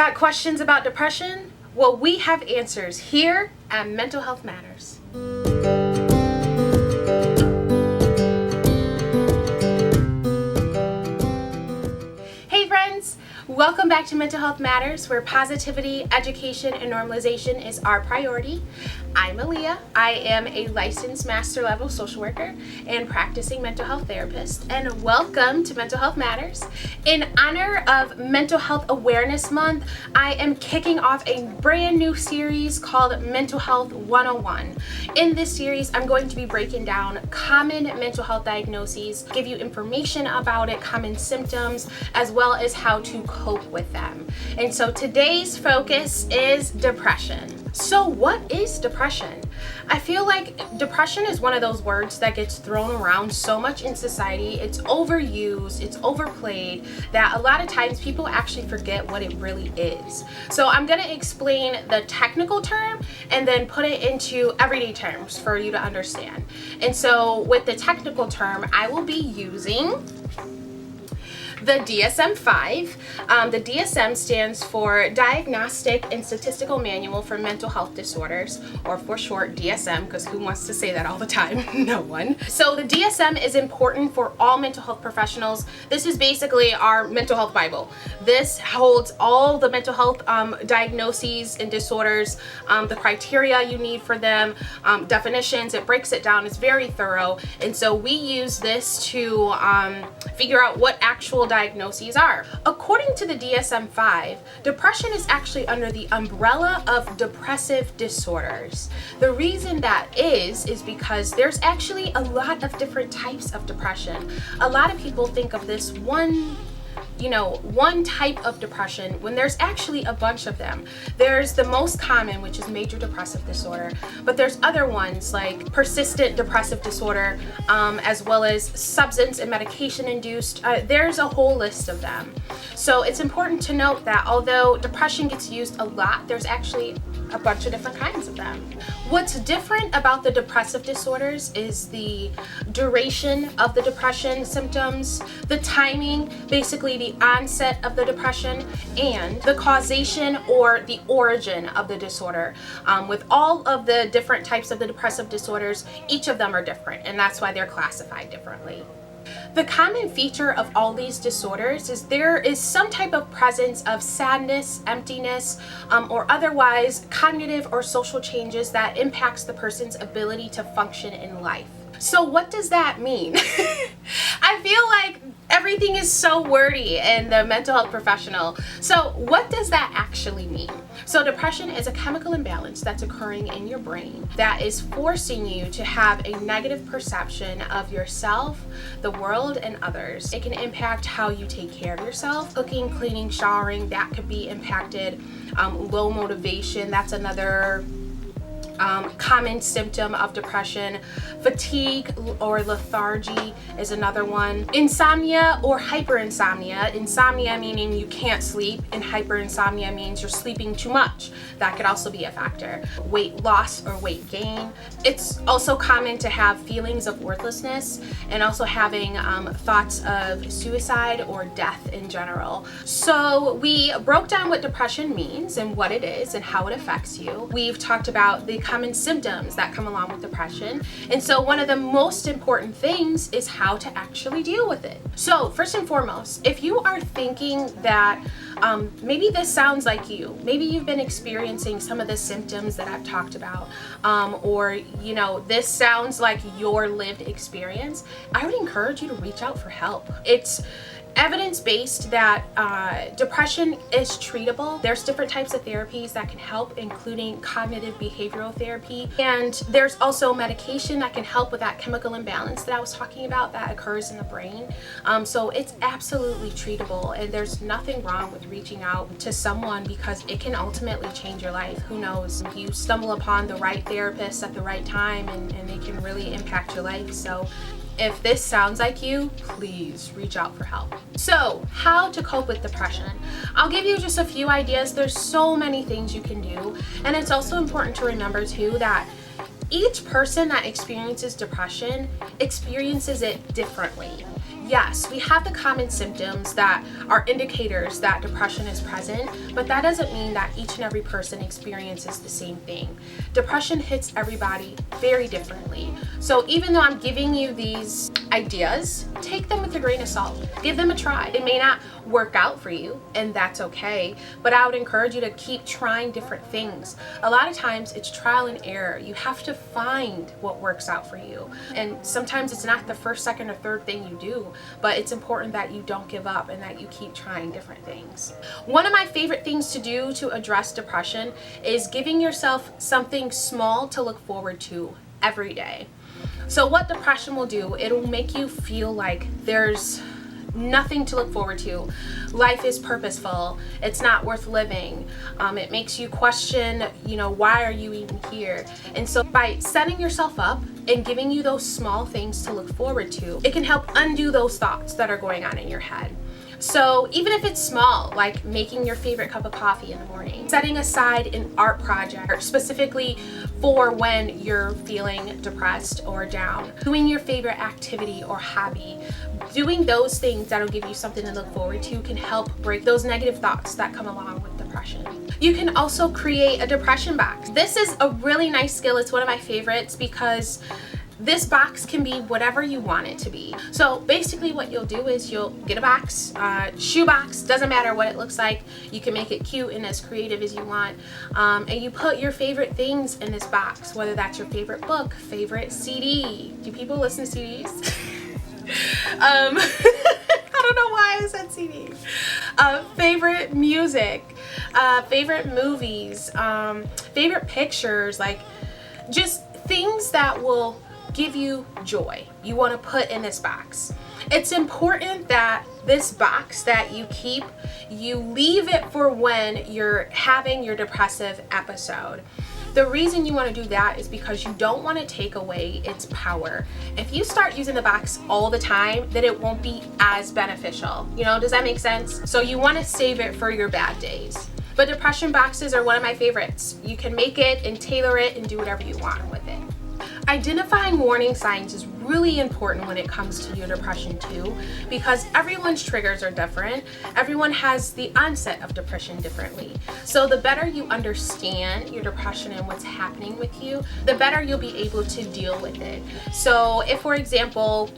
Got questions about depression? Well, we have answers here at Mental Health Matters. Hey friends, welcome back to Mental Health Matters, where positivity, education, and normalization is our priority. I'm Aaliyah. I am a licensed master level social worker and practicing mental health therapist, and welcome to Mental Health Matters. In honor of Mental Health Awareness Month, I am kicking off a brand new series called Mental Health 101. In this series, I'm going to be breaking down common mental health diagnoses, give you information about it, common symptoms, as well as how to cope with them. And so today's focus is depression. So what is depression? I feel like depression is one of those words that gets thrown around so much in society. It's overused, it's overplayed, that a lot of times people actually forget what it really is. So I'm going to explain the technical term and then put it into everyday terms for you to understand. And so with the technical term, I will be using the DSM-5. The DSM stands for Diagnostic and Statistical Manual for Mental Health Disorders, or for short DSM, because who wants to say that all the time? No one. So the DSM is important for all mental health professionals. This is basically our mental health Bible. This holds all the mental health diagnoses and disorders, the criteria you need for them, definitions. It breaks it down. It's very thorough. And so we use this to figure out what actual diagnoses are. According to the DSM-5, depression is actually under the umbrella of depressive disorders. The reason that is because there's actually a lot of different types of depression. A lot of people think of this one type of depression when there's actually a bunch of them. There's the most common, which is major depressive disorder, but there's other ones like persistent depressive disorder, as well as substance and medication induced. There's a whole list of them. So it's important to note that although depression gets used a lot, there's actually a bunch of different kinds of them. What's different about the depressive disorders is the duration of the depression symptoms, the timing, basically the onset of the depression, and the causation or the origin of the disorder. With all of the different types of the depressive disorders, each of them are different, and that's why they're classified differently. The common feature of all these disorders is there is some type of presence of sadness, emptiness, or otherwise cognitive or social changes that impacts the person's ability to function in life. So what does that mean? I feel like everything is so wordy in the mental health professional. So what does that actually mean? So depression is a chemical imbalance that's occurring in your brain that is forcing you to have a negative perception of yourself, the world, and others. It can impact how you take care of yourself. Cooking, cleaning, showering, that could be impacted. Low motivation, that's another common symptom of depression. Fatigue or lethargy is another one. Insomnia or hyperinsomnia. Insomnia meaning you can't sleep, and hyperinsomnia means you're sleeping too much. That could also be a factor. Weight loss or weight gain. It's also common to have feelings of worthlessness and also having thoughts of suicide or death in general. So we broke down what depression means and what it is and how it affects you. We've talked about the common symptoms that come along with depression. And so one of the most important things is how to actually deal with it. So first and foremost, if you are thinking that maybe this sounds like you, maybe you've been experiencing some of the symptoms that I've talked about, or this sounds like your lived experience, I would encourage you to reach out for help. It's evidence-based that depression is treatable. There's different types of therapies that can help, including cognitive behavioral therapy, and there's also medication that can help with that chemical imbalance that I was talking about that occurs in the brain. So it's absolutely treatable, and there's nothing wrong with reaching out to someone because it can ultimately change your life. Who knows? You stumble upon the right therapist at the right time, and it can really impact your life. So if this sounds like you, please reach out for help. So, how to cope with depression? I'll give you just a few ideas. There's so many things you can do, and it's also important to remember too that each person that experiences depression experiences it differently. yes, we have the common symptoms that are indicators that depression is present, but that doesn't mean that each and every person experiences the same thing. Depression hits everybody very differently. So even though I'm giving you these ideas, take them with a grain of salt. Give them a try. It may not work out for you, and that's okay, but I would encourage you to keep trying different things. A lot of times it's trial and error. You have to find what works out for you, and sometimes it's not the first, second, or third thing you do, but it's important that you don't give up and that you keep trying different things. One of my favorite things to do to address depression is giving yourself something small to look forward to every day. So what depression will do, it'll make you feel like there's nothing to look forward to. Life is purposeful. It's not worth living. It makes you question, why are you even here? And so by setting yourself up and giving you those small things to look forward to, it can help undo those thoughts that are going on in your head. So even if it's small, like making your favorite cup of coffee in the morning, setting aside an art project specifically for when you're feeling depressed or down, doing your favorite activity or hobby, doing those things that'll give you something to look forward to can help break those negative thoughts that come along with depression. You can also create a depression box. This is a really nice skill. It's one of my favorites because this box can be whatever you want it to be. So basically what you'll do is you'll get a box, shoe box, doesn't matter what it looks like. You can make it cute and as creative as you want. And you put your favorite things in this box, whether that's your favorite book, favorite CD. Do people listen to CDs? I don't know why I said CDs. Favorite music, favorite movies, favorite pictures, like just things that will give you joy. You want to put in this box. It's important that this box that you keep, you leave it for when you're having your depressive episode. The reason you want to do that is because you don't want to take away its power. If you start using the box all the time, then it won't be as beneficial. Does that make sense? So you want to save it for your bad days. But depression boxes are one of my favorites. You can make it and tailor it and do whatever you want with it. Identifying warning signs is really important when it comes to your depression too, because everyone's triggers are different. Everyone has the onset of depression differently. So the better you understand your depression and what's happening with you, the better you'll be able to deal with it. So if, for example,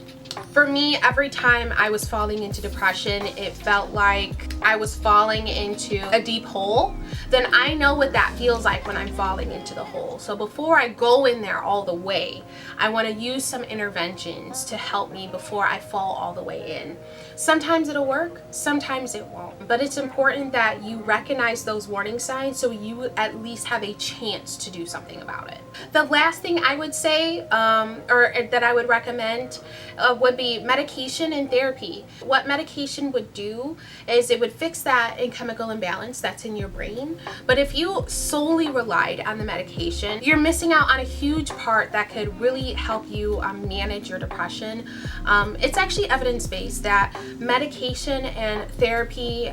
for me, every time I was falling into depression, it felt like I was falling into a deep hole, then I know what that feels like when I'm falling into the hole. So before I go in there all the way, I want to use some interventions to help me before I fall all the way in. Sometimes it'll work, sometimes it won't. But it's important that you recognize those warning signs so you at least have a chance to do something about it. The last thing I would say, or that I would recommend, would be medication and therapy. What medication would do is it would fix that chemical imbalance that's in your brain. But if you solely relied on the medication, you're missing out on a huge part that could really help you manage your depression. It's actually evidence-based that medication and therapy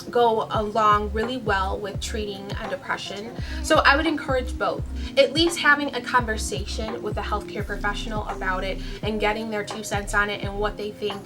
go along really well with treating depression. So I would encourage both. At least having a conversation with a healthcare professional about it and getting their 2 cents on it and what they think,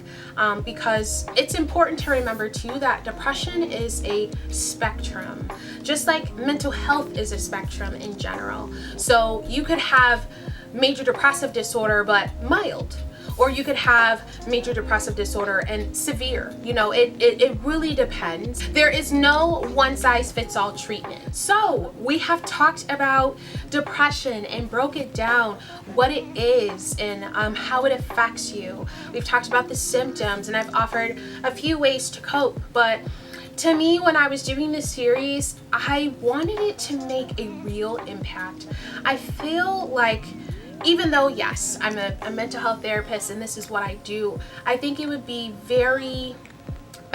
because it's important to remember too that depression is a spectrum, just like mental health is a spectrum in general. So you could have major depressive disorder but mild, or you could have major depressive disorder and severe. It really depends. There is no one size fits all treatment. So we have talked about depression and broke it down, what it is and how it affects you. We've talked about the symptoms and I've offered a few ways to cope. But to me, when I was doing this series, I wanted it to make a real impact. I feel like, even though, yes, I'm a mental health therapist and this is what I do, I think it would be very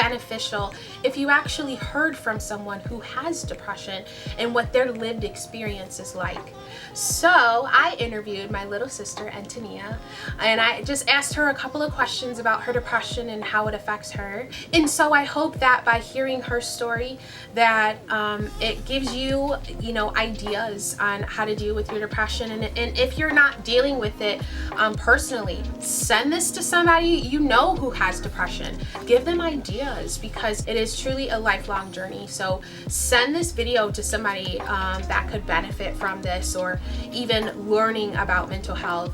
beneficial if you actually heard from someone who has depression and what their lived experience is like. So I interviewed my little sister, Antonia, and I just asked her a couple of questions about her depression and how it affects her. And so I hope that by hearing her story that it gives you, ideas on how to deal with your depression. And if you're not dealing with it personally, send this to somebody you know who has depression. Give them ideas, because it is truly a lifelong journey. So send this video to somebody that could benefit from this, or even learning about mental health,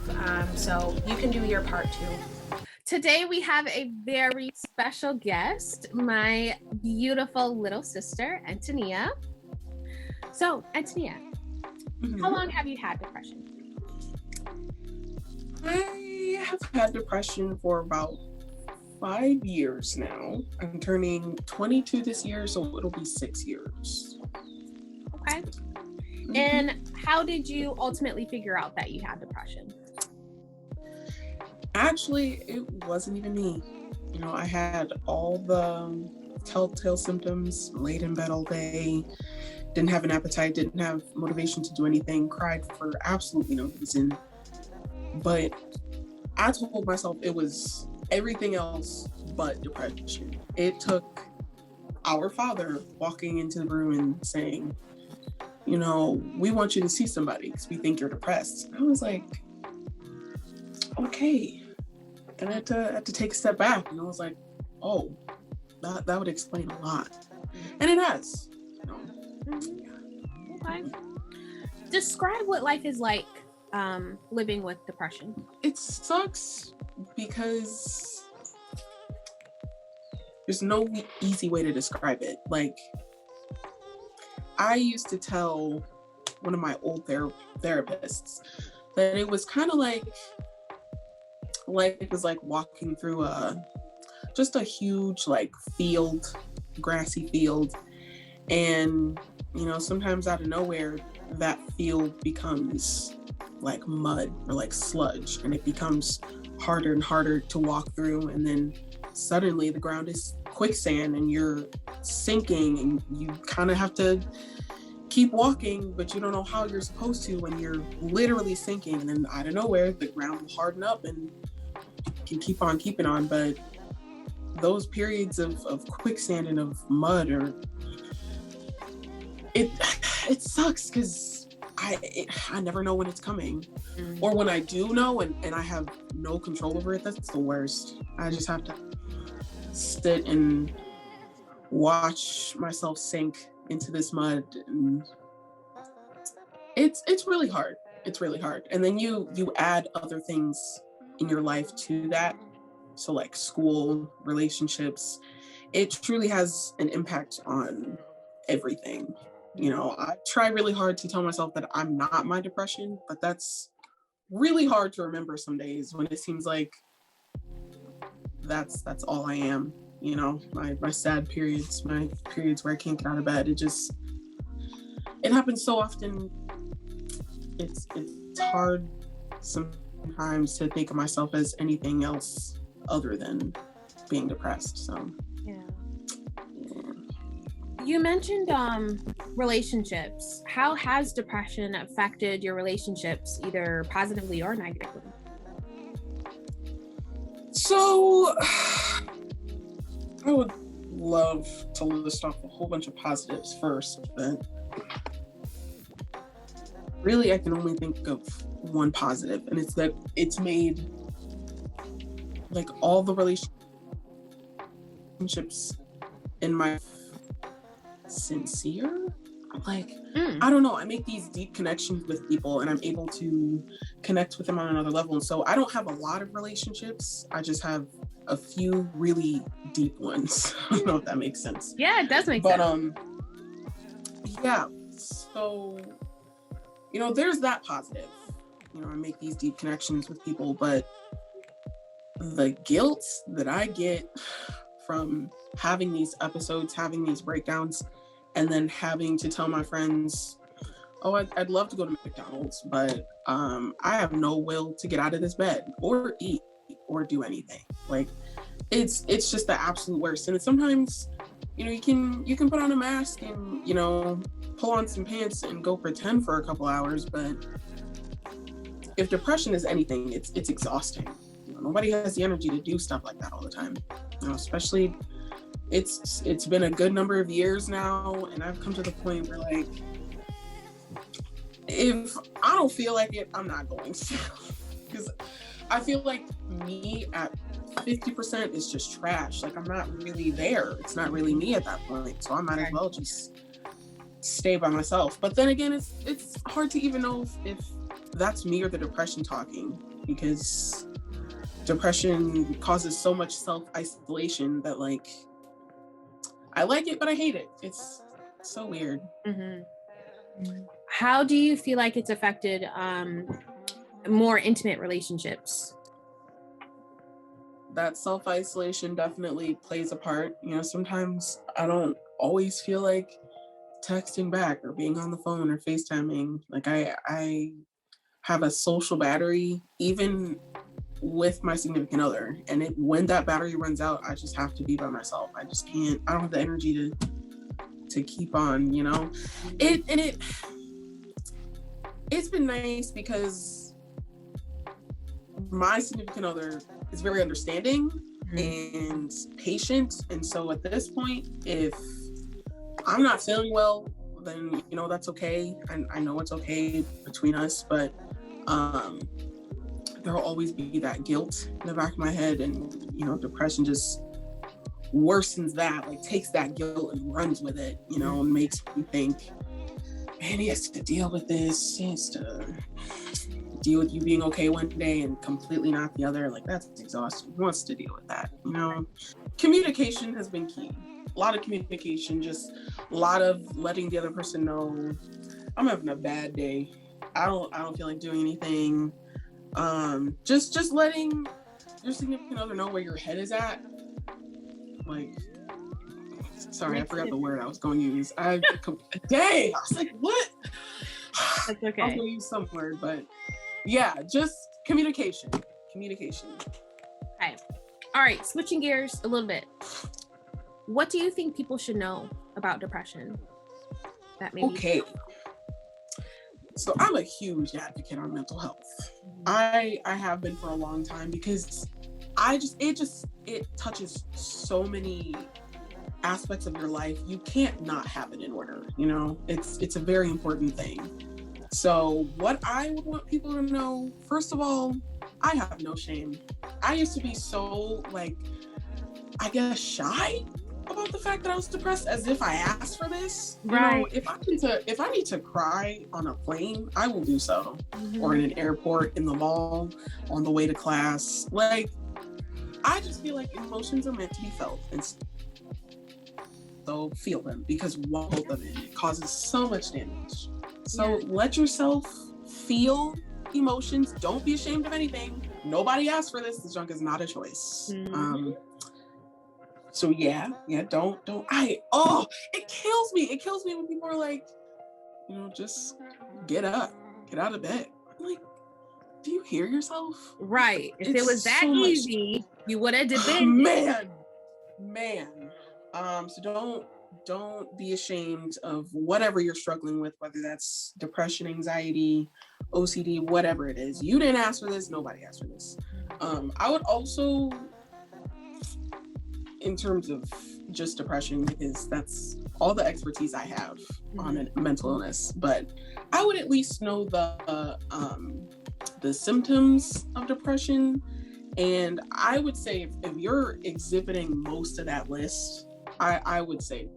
so you can do your part too. Today we have a very special guest, my beautiful little sister, Antonia. So, Antonia, how long have you had depression? I have had depression for about 5 years now. I'm turning 22 this year, so it'll be 6 years. Okay. And how did you ultimately figure out that you had depression? Actually, it wasn't even me. I had all the telltale symptoms, laid in bed all day, didn't have an appetite, didn't have motivation to do anything, cried for absolutely no reason. But I told myself it was everything else but depression. It took our father walking into the room and saying, we want you to see somebody because we think you're depressed. I was like, okay. And I had to take a step back, and I was like, oh, that would explain a lot. And it has. Okay. Describe what life is like living with depression. It sucks because there's no easy way to describe it. Like, I used to tell one of my old therapists that it was kind of like it was like walking through just a huge field, grassy field, and sometimes out of nowhere that field becomes like mud or like sludge, and it becomes harder and harder to walk through, and then suddenly the ground is quicksand and you're sinking, and you kind of have to keep walking, but you don't know how you're supposed to when you're literally sinking. And then out of nowhere the ground will harden up and you can keep on keeping on. But those periods of quicksand and of mud it sucks because I never know when it's coming. Or when I do know and I have no control over it, that's the worst. I just have to sit and watch myself sink into this mud, and it's really hard. It's really hard. And then you add other things in your life to that. So like school, relationships, it truly has an impact on everything. I try really hard to tell myself that I'm not my depression, but that's really hard to remember some days when it seems like that's all I am. My sad periods, my periods where I can't get out of bed. It happens so often. It's hard sometimes to think of myself as anything else other than being depressed. So yeah. You mentioned relationships. How has depression affected your relationships, either positively or negatively? So I would love to list off a whole bunch of positives first, but really I can only think of one positive, and it's that it's made all the relationships in my sincere. I don't know, I make these deep connections with people and I'm able to connect with them on another level. And so I don't have a lot of relationships, I just have a few really deep ones. I don't know if that makes sense. Yeah, it does make sense. Yeah, so there's that positive. I make these deep connections with people, but the guilt that I get from having these episodes, having these breakdowns, and then having to tell my friends, oh, I'd love to go to McDonald's, but I have no will to get out of this bed or eat or do anything. it's just the absolute worst. And sometimes, you can put on a mask and, pull on some pants and go pretend for a couple hours, but if depression is anything, it's exhausting. Nobody has the energy to do stuff like that all the time. Especially it's been a good number of years now, and I've come to the point where, like, if I don't feel like it, I'm not going to. Because I feel like me at 50% is just trash. Like, I'm not really there. It's not really me at that point. So I might as well just stay by myself. But then again, it's hard to even know if that's me or the depression talking, because depression causes so much self-isolation that, like, I like it, but I hate it. It's so weird. Mm-hmm. How do you feel like it's affected more intimate relationships? That self-isolation definitely plays a part. Sometimes I don't always feel like texting back or being on the phone or FaceTiming. Like, I have a social battery, even with my significant other. And when that battery runs out, I just have to be by myself. I just can't, I don't have the energy to keep on, It's been nice because my significant other is very understanding and patient. And so at this point, if I'm not feeling well, then, that's okay. I know it's okay between us, but there'll always be that guilt in the back of my head. And, depression just worsens that, like, takes that guilt and runs with it, and makes me think, man, he has to deal with this. He has to deal with you being okay one day and completely not the other. Like, that's exhausting. Who wants to deal with that? Communication has been key. A lot of communication, just a lot of letting the other person know, I'm having a bad day. I don't feel like doing anything. Just letting your significant other know where your head is at. Like, sorry, I forgot the word I was going to use. I was like, what? That's okay. I was going to use some word, but yeah, just communication. Okay. All right, switching gears a little bit. What do you think people should know about depression? Okay. So I'm a huge advocate on mental health. I have been for a long time, because it touches so many aspects of your life. You can't not have it in order. It's a very important thing. So what I would want people to know, first of all, I have no shame. I used to be so, like, I guess, shy about the fact that I was depressed, as if I asked for this. Right. If I need to cry on a plane, I will do so. Or in an airport, in the mall, on the way to class. Like, I just feel like emotions are meant to be felt, and so feel them, because both of it causes so much damage. So let yourself feel emotions. Don't be ashamed of anything. Nobody asked for this. This junk is not a choice. So yeah, don't. It kills me. It kills me when people are like, just get up, get out of bed. I'm like, do you hear yourself? Right. If it was that so easy, you would have did Man. So don't be ashamed of whatever you're struggling with, whether that's depression, anxiety, OCD, whatever it is. You didn't ask for this. Nobody asked for this. I would also, in terms of just depression, because that's all the expertise I have on mental illness, but I would at least know the symptoms of depression. And I would say if you're exhibiting most of that list, I would say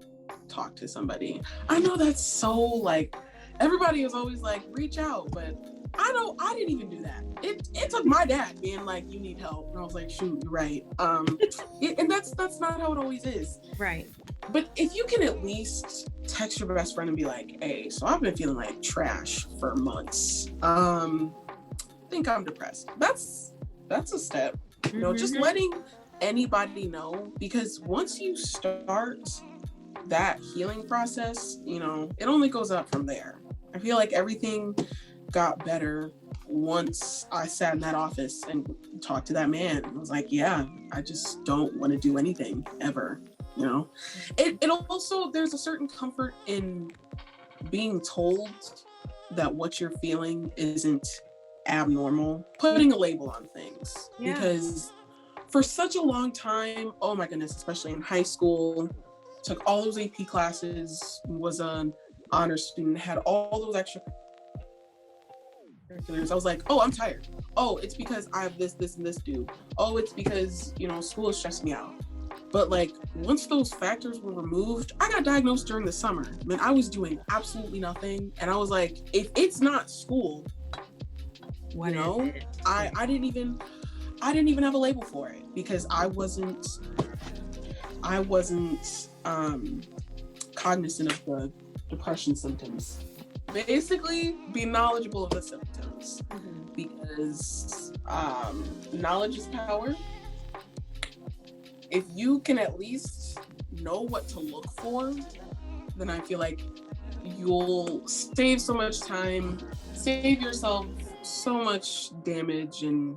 talk to somebody. I know that's so, like, everybody is always like, reach out, but I know I didn't even do that. It took my dad being like, you need help. And I was like, shoot, you're right. And that's not how it always is. Right. But if you can at least text your best friend and be like, hey, so I've been feeling like trash for months. I think I'm depressed. That's a step. Just letting anybody know, because once you start that healing process, it only goes up from there. I feel like everything got better once I sat in that office and talked to that man, I was like, yeah, I just don't want to do anything ever, you know? It also, there's a certain comfort in being told that what you're feeling isn't abnormal, putting a label on things. Yeah. Because for such a long time, oh my goodness, especially in high school, took all those AP classes, was an honor student, had all those extra I was like, oh, I'm tired. Oh, it's because I have this, and this due. Oh, it's because, you know, school is stressing me out. But like, once those factors were removed, I got diagnosed during the summer. Man, I was doing absolutely nothing. And I was like, if it's not school, what, you know, I didn't even have a label for it because I wasn't cognizant of the depression symptoms. Basically, be knowledgeable of the symptoms, because knowledge is power. If you can at least know what to look for, then I feel like you'll save so much time, save yourself so much damage and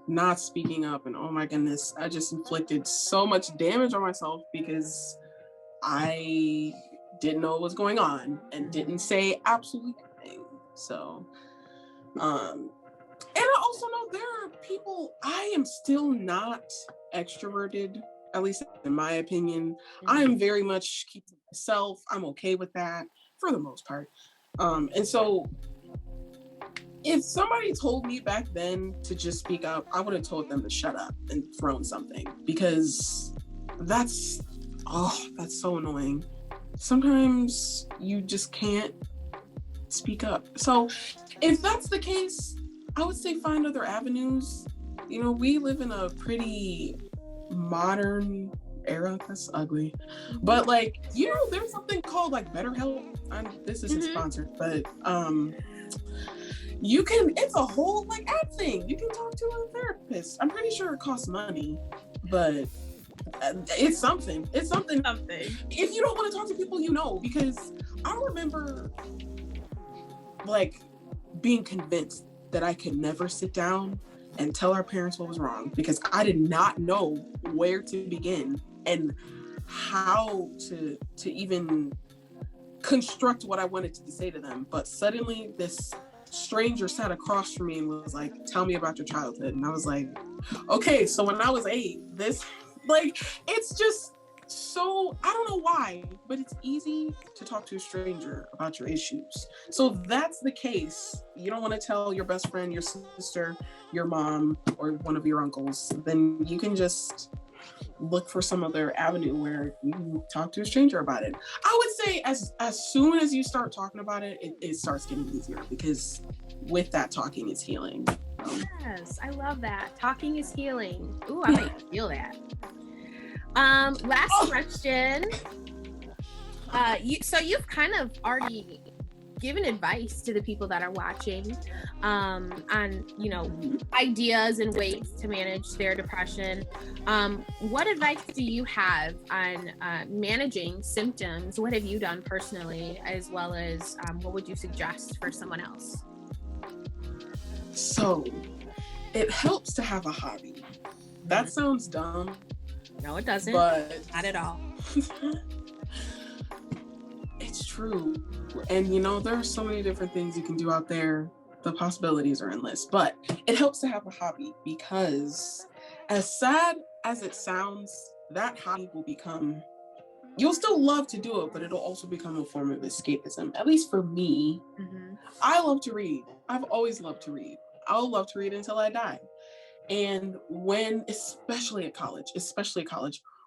not speaking up. And oh my goodness, I just inflicted so much damage on myself because I didn't know what was going on and didn't say absolutely anything. So, and I also know there are people, I am still not extroverted, at least in my opinion. I am very much keeping myself. I'm okay with that for the most part. And so if somebody told me back then to just speak up, I would have told them to shut up and thrown something, because that's so annoying. Sometimes you just can't speak up. So if that's the case, I would say find other avenues. You know, we live in a pretty modern era. That's ugly. But like, you know, there's something called like BetterHelp. This isn't sponsored, but you can, it's a whole like app thing. You can talk to a therapist. I'm pretty sure it costs money, but it's something. It's something. If you don't want to talk to people, you know, because I remember like being convinced that I could never sit down and tell our parents what was wrong, because I did not know where to begin and how to even construct what I wanted to say to them. But suddenly this stranger sat across from me and was like, tell me about your childhood. And I was like, okay, so when I was 8, this, like, it's just so, I don't know why, but it's easy to talk to a stranger about your issues. So if that's the case, you don't want to tell your best friend, your sister, your mom, or one of your uncles, then you can just look for some other avenue where you can talk to a stranger about it. I would say as soon as you start talking about it, it starts getting easier, because with that, talking is healing. Yes, I love that. Talking is healing. Ooh, I might feel that. Last question. So you've kind of already given advice to the people that are watching on, you know, ideas and ways to manage their depression. What advice do you have on managing symptoms? What have you done personally, as well as what would you suggest for someone else? So it helps to have a hobby. That sounds dumb. No, it doesn't. But not at all. It's true. And you know, there are so many different things you can do out there. The possibilities are endless. But it helps to have a hobby, because as sad as it sounds, that hobby will become, you'll still love to do it, but it'll also become a form of escapism. At least for me, I love to read. I've always loved to read. I'll love to read until I die. And when, especially at college,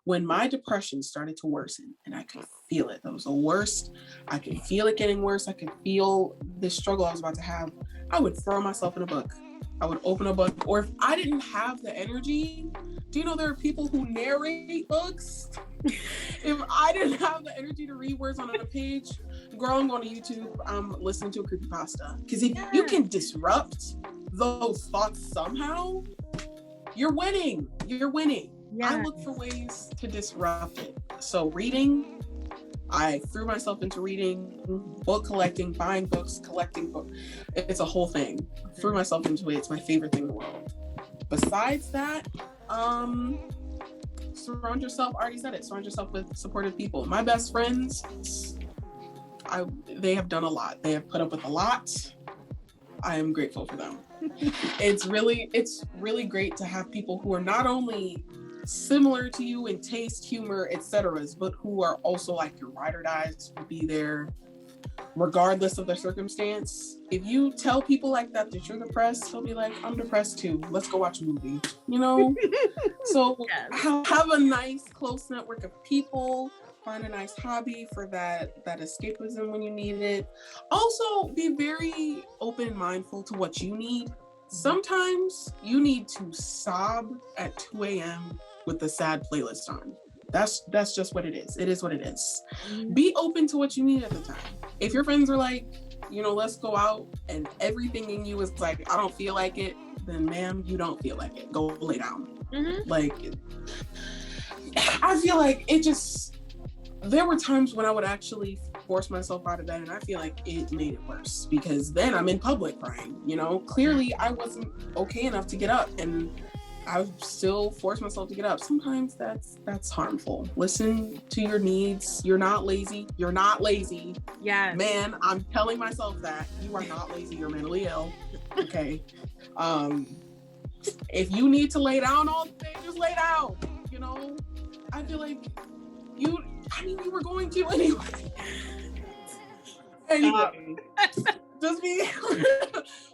when my depression started to worsen and I could feel it, that was the worst. I could feel it getting worse. I could feel the struggle I was about to have. I would throw myself in a book. I would open a book. Or if I didn't have the energy, do you know there are people who narrate books? If I didn't have the energy to read words on a page, girl, I'm going to YouTube, I'm listening to a creepypasta. Because if you can disrupt those thoughts somehow, you're winning. You're winning. Yeah. I look for ways to disrupt it. So reading, I threw myself into reading, book collecting, buying books, collecting books. It's a whole thing. Threw myself into it. It's my favorite thing in the world. Besides that, surround yourself, I already said it, surround yourself with supportive people. My best friends, they have done a lot. They have put up with a lot. I am grateful for them. It's really great to have people who are not only similar to you in taste, humor, etc., but who are also like your ride or dies, will be there regardless of their circumstance. If you tell people like that you're depressed, they'll be like, I'm depressed too. Let's go watch a movie. So yes. Have a nice close network of people. Find a nice hobby for that escapism when you need it. Also, be very open and mindful to what you need. Sometimes you need to sob at 2 a.m. with a sad playlist on. That's just what it is. It is what it is. Be open to what you need at the time. If your friends are like, let's go out, and everything in you is like, I don't feel like it, then ma'am, you don't feel like it. Go lay down. Like, I feel like there were times when I would actually force myself out of bed, and I feel like it made it worse because then I'm in public crying. Clearly I wasn't okay enough to get up, and I still force myself to get up. Sometimes that's harmful. Listen to your needs. You're not lazy. You're not lazy. Yeah. Man, I'm telling myself that you are not lazy. You're mentally ill. Okay. If you need to lay down all day, just lay down. I feel like you were going to anyway. Anyway, just be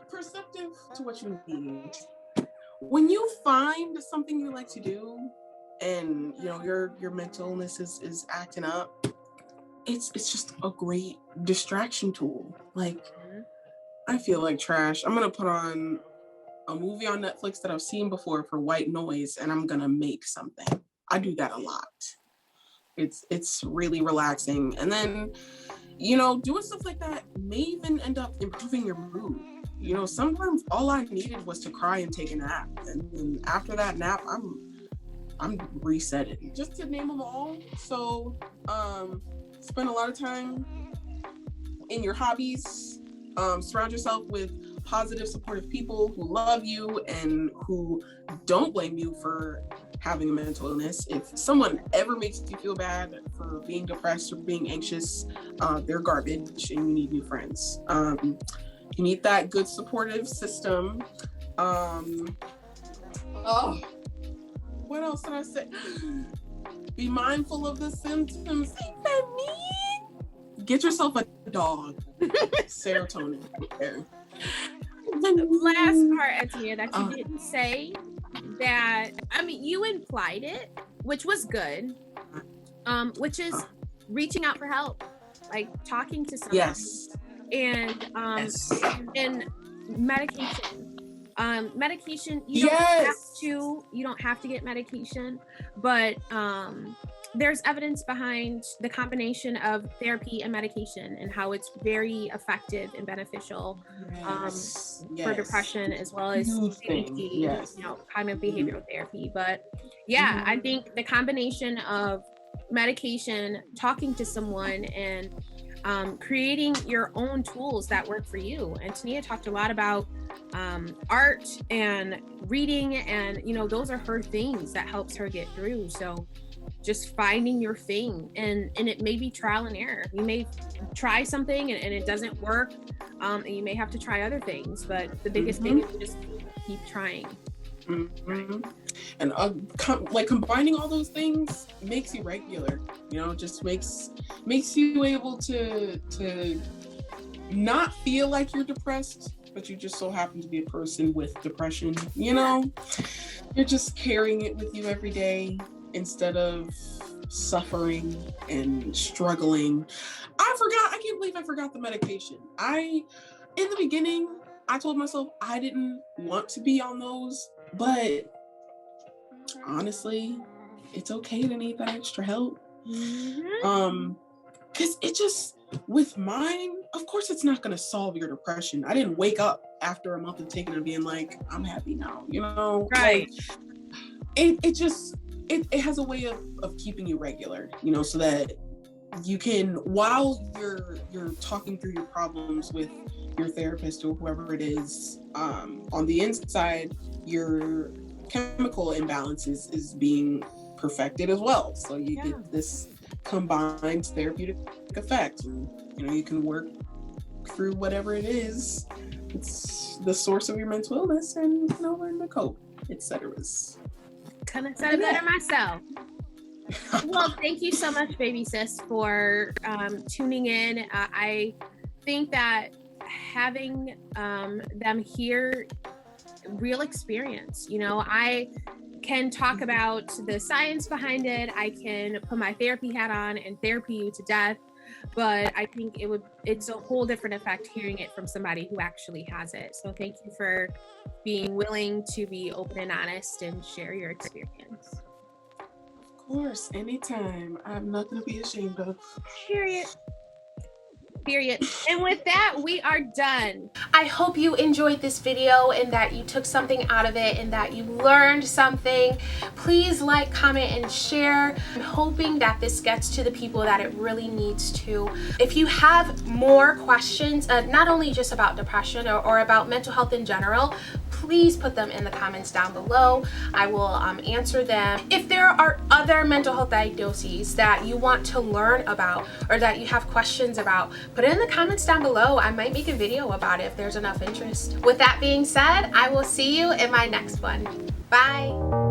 perceptive to what you need. When you find something you like to do and your mental illness is acting up, it's just a great distraction tool. Like, I feel like trash. I'm gonna put on a movie on Netflix that I've seen before for white noise, and I'm gonna make something. I do that a lot. It's really relaxing. And then, doing stuff like that may even end up improving your mood. Sometimes all I needed was to cry and take a nap. And then after that nap, I'm resetting. Just to name them all. So, spend a lot of time in your hobbies. Surround yourself with positive, supportive people who love you and who don't blame you for having a mental illness. If someone ever makes you feel bad for being depressed or being anxious, they're garbage and you need new friends. You need that good supportive system. What else did I say? Be mindful of the symptoms. Get yourself a dog. Serotonin. There. The last part, Antonia, that you didn't say, that you implied it, which was good, which is reaching out for help, like talking to someone. Yes. And yes. And medication. Medication, you don't have to get medication, but there's evidence behind the combination of therapy and medication and how it's very effective and beneficial for depression, as well as cognitive behavioral therapy. But I think the combination of medication, talking to someone, and creating your own tools that work for you. And Tania talked a lot about art and reading, and those are her things that helps her get through. So just finding your thing, and it may be trial and error. You may try something and it doesn't work, and you may have to try other things, but the biggest thing is just keep trying. And combining all those things makes you regular, just makes you able to not feel like you're depressed, but you just so happen to be a person with depression. You're just carrying it with you every day instead of suffering and struggling. I can't believe I forgot the medication. In the beginning, I told myself I didn't want to be on those, but honestly, it's okay to need that extra help. Because it just, with mine, of course it's not going to solve your depression. I didn't wake up after a month of taking it and being like, I'm happy now, Right. Like, it has a way of keeping you regular, so that you can, while you're talking through your problems with your therapist or whoever it is, on the inside, your chemical imbalances is being perfected as well. So you get this combined therapeutic effect, and you can work through whatever it is. It's the source of your mental illness, and learn to cope, etc. Couldn't have said it better myself. Well, thank you so much, baby sis, for tuning in. I think that having them hear real experience, I can talk about the science behind it. I can put my therapy hat on and therapy you to death, but I think it's a whole different effect hearing it from somebody who actually has it. So thank you for being willing to be open and honest and share your experience. Of course, anytime. I have nothing to be ashamed of. Period. And with that, we are done. I hope you enjoyed this video and that you took something out of it and that you learned something. Please like, comment, and share. I'm hoping that this gets to the people that it really needs to. If you have more questions, not only just about depression or about mental health in general, please put them in the comments down below. I will answer them. If there are other mental health diagnoses that you want to learn about or that you have questions about, put it in the comments down below. I might make a video about it if there's enough interest. With that being said, I will see you in my next one. Bye.